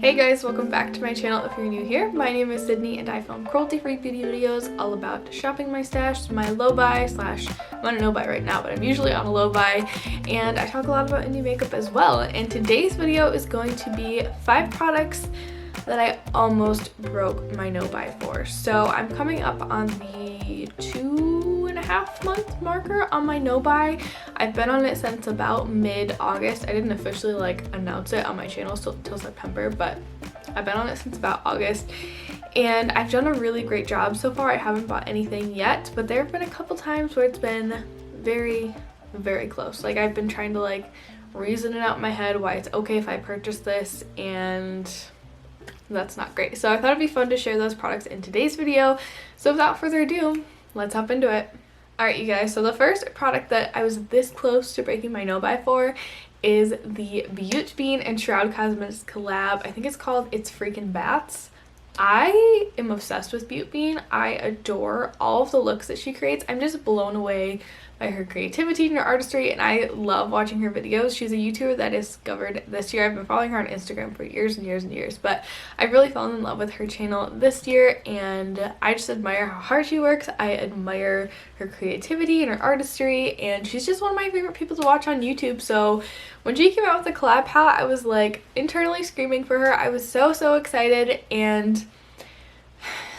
Hey guys, welcome back to my channel. If you're new here, my name is Sydney and I film cruelty-free beauty videos all about shopping my stash, my low buy slash, I'm on a no buy right now, but I'm usually on a low buy, and I talk a lot about indie makeup as well. And today's video is going to be 5 products that I almost broke my no buy for. So I'm coming up on the 2.5 month marker on my no buy. I've been on it since about mid-August. I didn't officially announce it on my channel till September, but I've been on it since about August, and I've done a really great job so far. I haven't bought anything yet, but there have been a couple times where it's been very, very close. I've been trying to reason it out in my head why it's okay if I purchase this, and that's not great. So I thought it'd be fun to share those products in today's video. So without further ado, let's hop into it. Alright you guys, so the first product that I was this close to breaking my no buy for is the Butte and Shroud Cosmetics collab. I think it's called It's Freaking Bats. I am obsessed with Butte. I adore all of the looks that she creates. I'm just blown away by her creativity and her artistry, and I love watching her videos. She's a YouTuber that is discovered this year. I've been following her on Instagram for years and years and years, but I really fell in love with her channel this year, and I just admire how hard she works. I admire her creativity and her artistry, and she's just one of my favorite people to watch on YouTube. So when she came out with the collab palette, I was internally screaming for her. I was so excited, and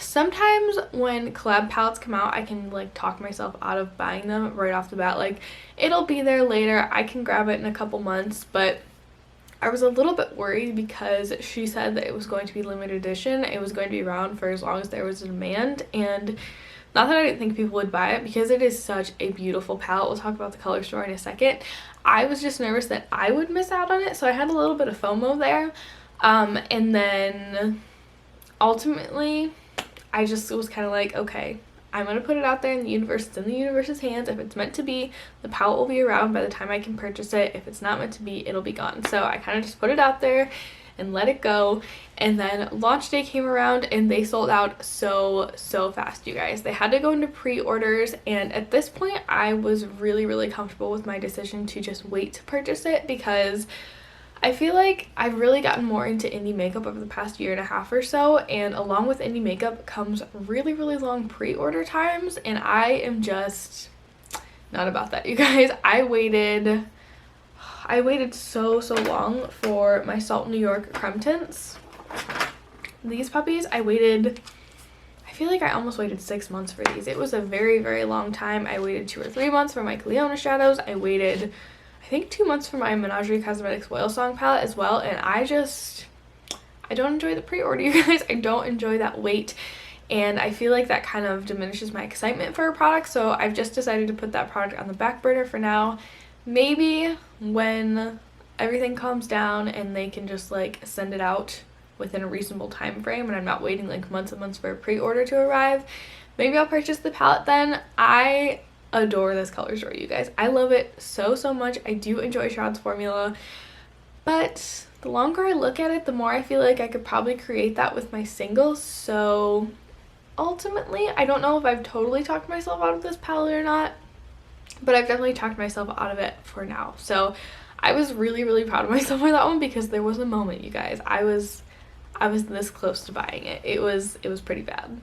sometimes when collab palettes come out, I can talk myself out of buying them right off the bat. It'll be there later, I can grab it in a couple months, but I was a little bit worried because she said that it was going to be limited edition. It was going to be around for as long as there was a demand, and not that I didn't think people would buy it, because it is such a beautiful palette. We'll talk about the color story in a second. I was just nervous that I would miss out on it, so I had a little bit of FOMO there. And then ultimately I just was kind of okay, I'm going to put it out there in the universe. It's in the universe's hands. If it's meant to be, the palette will be around by the time I can purchase it. If it's not meant to be, it'll be gone. So I kind of just put it out there and let it go. And then launch day came around and they sold out so fast, you guys. They had to go into pre-orders, and at this point I was really comfortable with my decision to just wait to purchase it, because I feel like I've really gotten more into indie makeup over the past 1.5 years or so, and along with indie makeup comes really long pre-order times, and I am just not about that, you guys. I waited so long for my Salt New York creme tints. These puppies, I feel like I almost waited 6 months for these. It was a very long time. I waited 2 or 3 months for my Kaleido shadows. I waited, I think, 2 months for my Menagerie Cosmetics Whale Song palette as well, and I don't enjoy the pre-order, you guys. I don't enjoy that wait, and I feel like that kind of diminishes my excitement for a product, so I've just decided to put that product on the back burner for now. Maybe when everything calms down and they can just send it out within a reasonable time frame and I'm not waiting months and months for a pre-order to arrive, maybe I'll purchase the palette then. I adore this color story, you guys. I love it so much. I do enjoy Shroud's formula, but the longer I look at it, the more I feel like I could probably create that with my singles. So ultimately, I don't know if I've totally talked myself out of this palette or not, but I've definitely talked myself out of it for now. So I was really proud of myself for that one, because there was a moment, you guys, I was this close to buying it. It was pretty bad.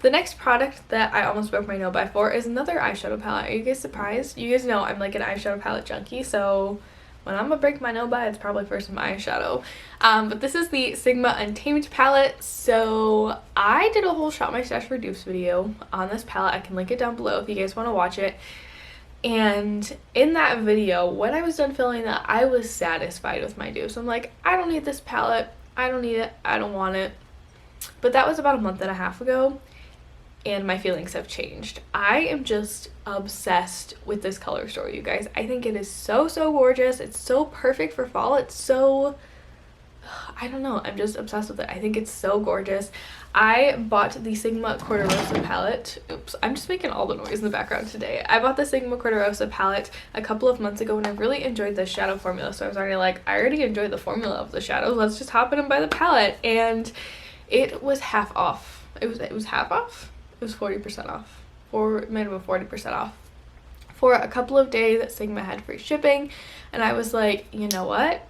The next product that I almost broke my no buy for is another eyeshadow palette. Are you guys surprised? You guys know I'm an eyeshadow palette junkie, so when I'm gonna break my no buy, it's probably for some eyeshadow. But this is the Sigma Untamed palette. So I did a whole Shop My Stash for dupes video on this palette. I can link it down below if you guys want to watch it. And in that video, when I was done filming that, I was satisfied with my dupes. I'm like, I don't need this palette. I don't need it. I don't want it. But that was about 1.5 months ago, and my feelings have changed. I am just obsessed with this color story, you guys. I think it is so gorgeous. It's so perfect for fall. It's so, I don't know, I'm just obsessed with it. I think it's so gorgeous. I bought the Sigma Corderosa palette. Oops, I'm just making all the noise in the background today. I bought the Sigma Corderosa palette a couple of months ago, and I really enjoyed the shadow formula. So I was already I already enjoyed the formula of the shadows. Let's just hop in and buy the palette. And it was half off. It was half off? It was 40% off. Or minimum 40% off. For a couple of days, Sigma had free shipping, and I was like, you know what?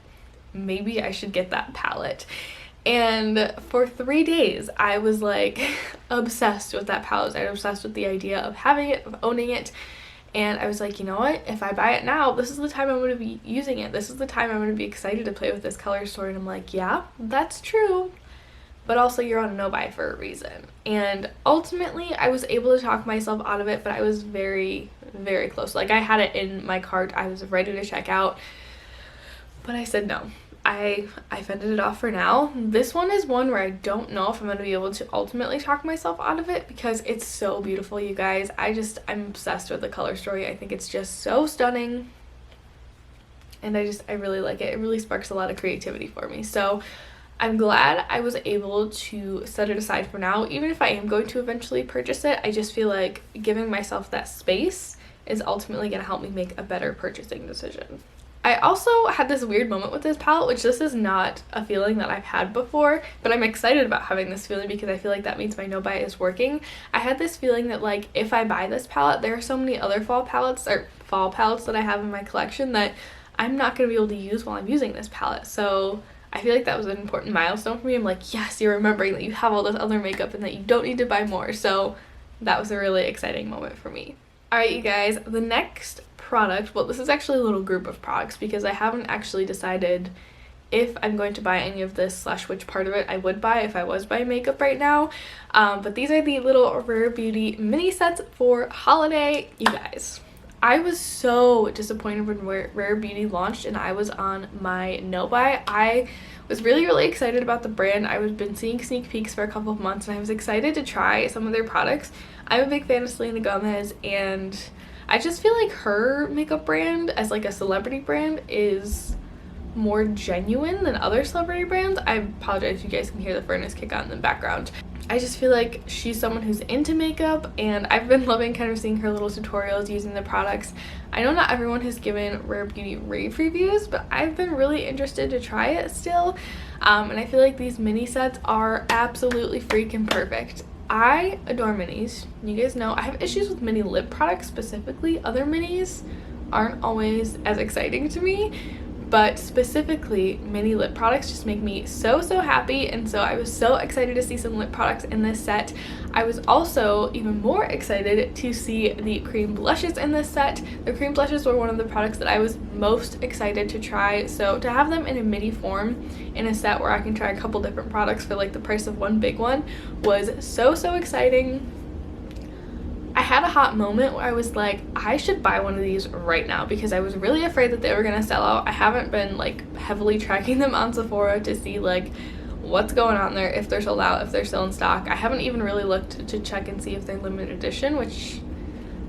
Maybe I should get that palette. And for 3 days, I was like obsessed with that palette. I was obsessed with the idea of having it, of owning it. And I was like, you know what? If I buy it now, this is the time I'm going to be using it. This is the time I'm going to be excited to play with this color story. And I'm like, yeah, that's true. But also you're on a no-buy for a reason. And ultimately, I was able to talk myself out of it, but I was very, very close. Like, I had it in my cart. I was ready to check out. But I said no. I fended it off for now. This one is one where I don't know if I'm going to be able to ultimately talk myself out of it because it's so beautiful, you guys. I'm obsessed with the color story. I think it's just so stunning. And I really like it. It really sparks a lot of creativity for me. So I'm glad I was able to set it aside for now. Even if I am going to eventually purchase it, I just feel like giving myself that space is ultimately going to help me make a better purchasing decision. I also had this weird moment with this palette, which this is not a feeling that I've had before, but I'm excited about having this feeling because I feel like that means my no-buy is working. I had this feeling that, like, if I buy this palette, there are so many other fall palettes that I have in my collection that I'm not going to be able to use while I'm using this palette. So I feel like that was an important milestone for me. I'm like, yes, you're remembering that you have all this other makeup and that you don't need to buy more. So that was a really exciting moment for me. Alright, you guys, the next product, well, this is actually a little group of products because I haven't actually decided if I'm going to buy any of this / which part of it I would buy if I was buying makeup right now. But these are the little Rare Beauty mini sets for holiday. You guys, I was so disappointed when Rare Beauty launched and I was on my no buy. I was really excited about the brand. I've been seeing sneak peeks for a couple of months and I was excited to try some of their products. I'm a big fan of Selena Gomez, and I just feel like her makeup brand as like a celebrity brand is more genuine than other celebrity brands. I apologize if you guys can hear the furnace kick on in the background. I just feel like she's someone who's into makeup, and I've been loving kind of seeing her little tutorials using the products. I know not everyone has given Rare Beauty rave reviews, but I've been really interested to try it still. And I feel like these mini sets are absolutely freaking perfect. I adore minis. You guys know I have issues with mini lip products specifically. Other minis aren't always as exciting to me, but specifically mini lip products just make me so happy, and so I was so excited to see some lip products in this set. I was also even more excited to see the cream blushes in this set. The cream blushes were one of the products that I was most excited to try, so to have them in a mini form in a set where I can try a couple different products for like the price of one big one was so exciting. I had a hot moment where I was like, I should buy one of these right now because I was really afraid that they were going to sell out. I haven't been like heavily tracking them on Sephora to see like what's going on there, if they're sold out, if they're still in stock. I haven't even really looked to check and see if they're limited edition, which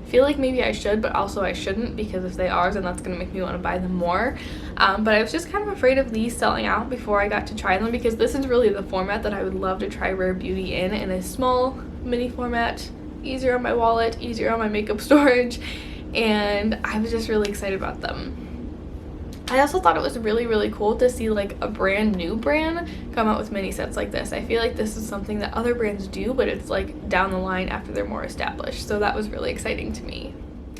I feel like maybe I should, but also I shouldn't, because if they are, then that's going to make me want to buy them more. But I was just kind of afraid of these selling out before I got to try them, because this is really the format that I would love to try Rare Beauty in a small mini format. Easier on my wallet, easier on my makeup storage, and I was just really excited about them. I also thought it was really cool to see like a brand new brand come out with mini sets like this. I feel like this is something that other brands do, but it's like down the line after they're more established, so that was really exciting to me.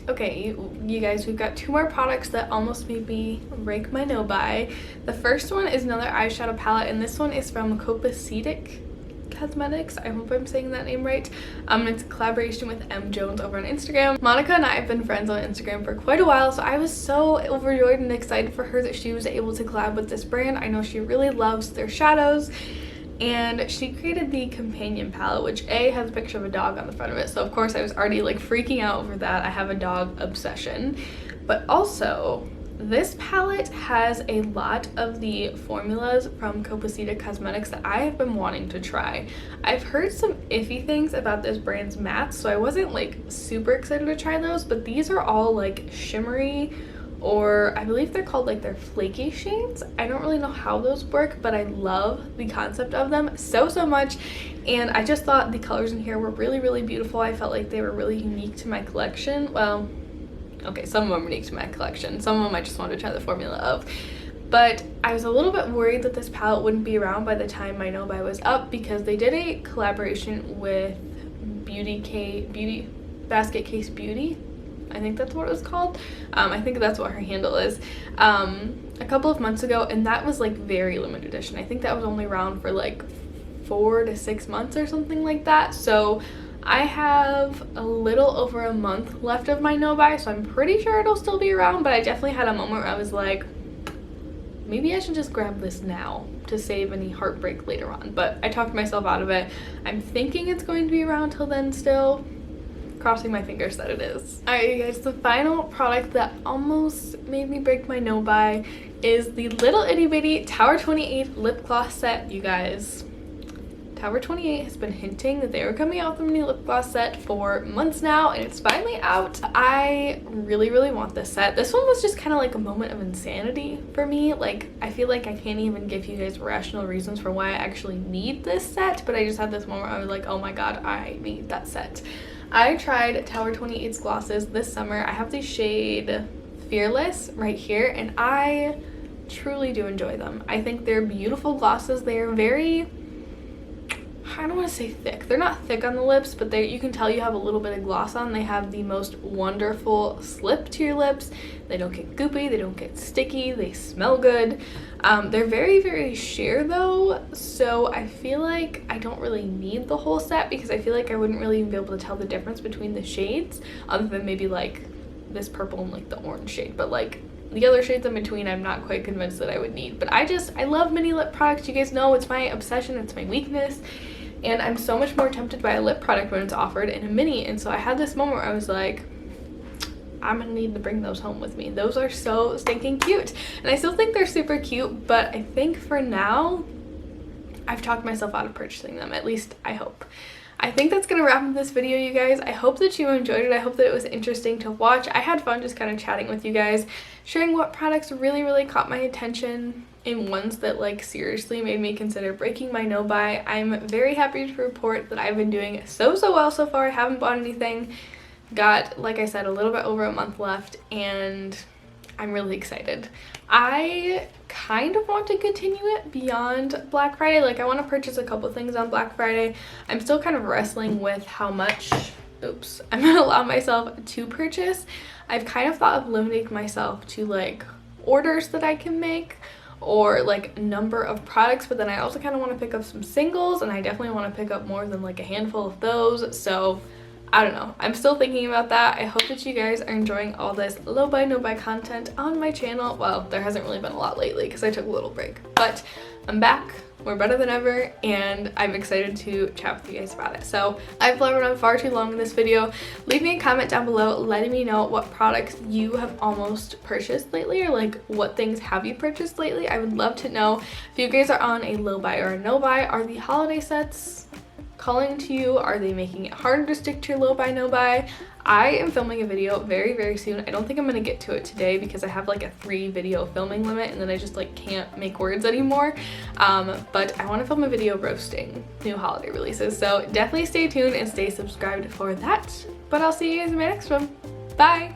Okay, you guys, we've got two more products that almost made me rank my no buy. The first one is another eyeshadow palette, and this one is from Copacetic Cosmetics. I hope I'm saying that name right. It's a collaboration with M. Jones over on Instagram. Monica and I have been friends on Instagram for quite a while, so I was so overjoyed and excited for her that she was able to collab with this brand. I know she really loves their shadows, and she created the companion palette, which has a picture of a dog on the front of it, so of course I was already like freaking out over that. I have a dog obsession. But also, this palette has a lot of the formulas from Copacetic Cosmetics that I have been wanting to try. I've heard some iffy things about this brand's mattes, so I wasn't like super excited to try those, but these are all like shimmery, or I believe they're called like their flaky shades. I don't really know how those work, but I love the concept of them so much, and I just thought the colors in here were really beautiful. I felt like they were really unique to my collection. Well, okay, some of them are unique to my collection. Some of them I just wanted to try the formula of. But I was a little bit worried that this palette wouldn't be around by the time my no-buy was up, because they did a collaboration with Basket Case Beauty. I think that's what it was called. I think that's what her handle is. a couple of months ago, and that was like very limited edition. I think that was only around for like 4 to 6 months or something like that. So I have a little over a month left of my no-buy, so I'm pretty sure it'll still be around, but I definitely had a moment where I was like, maybe I should just grab this now to save any heartbreak later on. But I talked myself out of it. I'm thinking it's going to be around till then still. Crossing my fingers that it is. Alright, you guys, the final product that almost made me break my no-buy is the little itty bitty Tower 28 lip gloss set, you guys. Tower 28 has been hinting that they were coming out with a new lip gloss set for months now, and it's finally out. I really, really want this set. This one was just kind of like a moment of insanity for me. Like, I feel like I can't even give you guys rational reasons for why I actually need this set, but I just had this moment where I was like, oh my god, I need that set. I tried Tower 28's glosses this summer. I have the shade Fearless right here, and I truly do enjoy them. I think they're beautiful glosses. They are very, I don't want to say thick. They're not thick on the lips, but you can tell you have a little bit of gloss on. They have the most wonderful slip to your lips. They don't get goopy, they don't get sticky, they smell good. They're very, very sheer though, so I feel like I don't really need the whole set because I feel like I wouldn't really even be able to tell the difference between the shades, other than maybe like this purple and like the orange shade, but like the other shades in between I'm not quite convinced that I would need. But I love mini lip products. You guys know it's my obsession, it's my weakness. And I'm so much more tempted by a lip product when it's offered in a mini. And so I had this moment where I was like, I'm gonna need to bring those home with me. Those are so stinking cute. And I still think they're super cute, but I think for now, I've talked myself out of purchasing them. At least I hope. I think that's gonna wrap up this video, you guys. I hope that you enjoyed it. I hope that it was interesting to watch. I had fun just kind of chatting with you guys, sharing what products really, really caught my attention, and ones that like seriously made me consider breaking my no-buy. I'm very happy to report that I've been doing so well so far. I haven't bought anything. Got, like I said, a little bit over a month left, and I'm really excited. I kind of want to continue it beyond Black Friday. Like, I want to purchase a couple things on Black Friday. I'm still kind of wrestling with how much, I'm gonna allow myself to purchase. I've kind of thought of limiting myself to like orders that I can make, or like number of products, but then I also kind of want to pick up some singles, and I definitely want to pick up more than like a handful of those. So I don't know, I'm still thinking about that. I hope that you guys are enjoying all this low buy no buy content on my channel. Well, there hasn't really been a lot lately because I took a little break, but I'm back. We're better than ever, and I'm excited to chat with you guys about it. So I've blabbered on far too long in this video. Leave me a comment down below letting me know what products you have almost purchased lately, or like what things have you purchased lately. I would love to know. If you guys are on a low buy or a no buy, are the holiday sets calling to you? Are they making it harder to stick to your low buy no buy? I am filming a video very soon. I don't think I'm gonna get to it today because I have like a 3 video filming limit, and then I just like can't make words anymore. But I want to film a video roasting new holiday releases, so definitely stay tuned and stay subscribed for that. But I'll see you guys in my next one. Bye!